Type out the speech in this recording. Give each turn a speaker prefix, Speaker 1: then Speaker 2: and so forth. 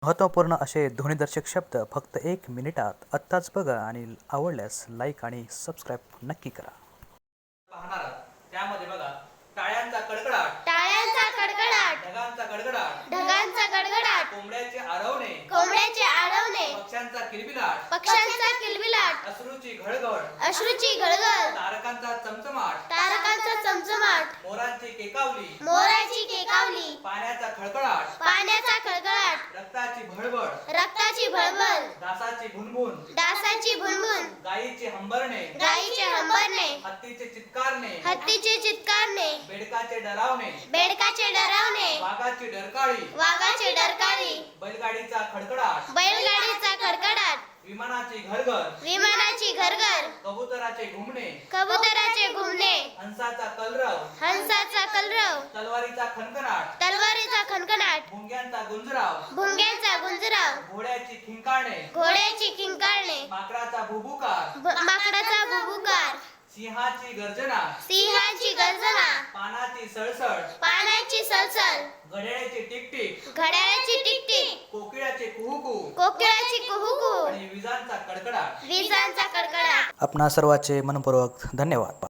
Speaker 1: महत्त्वपूर्ण असे ध्वनिदर्शक शब्द फक्त 1 मिनिटात. आत्ताच बघा आणि आवडल्यास लाईक आणि सबस्क्राईब नक्की करा.
Speaker 2: पाहणार त्यामध्ये बघा टाळ्यांचा कडकडाट,
Speaker 3: टाळ्यांचा कडकडाट,
Speaker 2: ढगांचा गडगडाट,
Speaker 3: ढगांचा गडगडाट,
Speaker 2: कोंबड्याचे आरवणे,
Speaker 3: कोंबड्याचे आरवणे,
Speaker 2: पक्ष्यांचा किलबिलाट,
Speaker 3: पक्ष्यांचा किलबिलाट,
Speaker 2: अश्रूची घळघळ,
Speaker 3: अश्रूची घळघळ,
Speaker 2: तारकांचा चमचमाट,
Speaker 3: तारकांचा चमचमाट,
Speaker 2: मोरांची केकावली,
Speaker 3: मोराची केकावली,
Speaker 2: पाण्याचा खळखळाट,
Speaker 3: पाण्याचा खळखळाट,
Speaker 2: रक्ताची भळबळ,
Speaker 3: रक्ताची भळभळ,
Speaker 2: डासाची भुणभुण,
Speaker 3: डासाची भुणभुण,
Speaker 2: गायीचे हंबरणे,
Speaker 3: गायीचे हंबरणे,
Speaker 2: हत्तीचे चित्कारणे,
Speaker 3: हत्तीचे चित्कारणे,
Speaker 2: बेडकाचे डरावणे,
Speaker 3: बेडकाचे डरावणे,
Speaker 2: वाघाची डरकाळी,
Speaker 3: वाघाची डरकाळी,
Speaker 2: बैलगाडीचा खडखडाट,
Speaker 3: बैलगाडीचा खडखडाट,
Speaker 2: विमानाची घरघर,
Speaker 3: विमानाची घरघर,
Speaker 2: कबुतराचे घुमणे,
Speaker 3: कबुतराचे घुमणे,
Speaker 2: हंसाचा कलरव,
Speaker 3: हंसाचा कलरव,
Speaker 2: तलवारीचा खणखणाट,
Speaker 3: तलवारीचा खणखणाट,
Speaker 2: भुंग्यांचा गुंजराव,
Speaker 3: भुंग्यांचा गुंजराव,
Speaker 2: घोड्याची खिंकाळणे,
Speaker 3: घोड्याची किंकाळणे,
Speaker 2: माकडाचा भुबुकार,
Speaker 3: माकडाचा बुबुकार,
Speaker 2: सिंहाची गर्जना,
Speaker 3: सिंहाची गर्जना,
Speaker 2: पानाची सळसळ,
Speaker 3: पाण्याची सळसळ,
Speaker 2: घड्याळाची टिकटिक,
Speaker 3: घड्याळाची टिकटिक,
Speaker 2: कोकिळाचे कुहुकू
Speaker 3: कोकिळाची कुहुकू,
Speaker 2: आणि विजांचा कडकडाट.
Speaker 3: विजांचा कडकडाट.
Speaker 1: आपणा सर्वांचे मनपूर्वक धन्यवाद.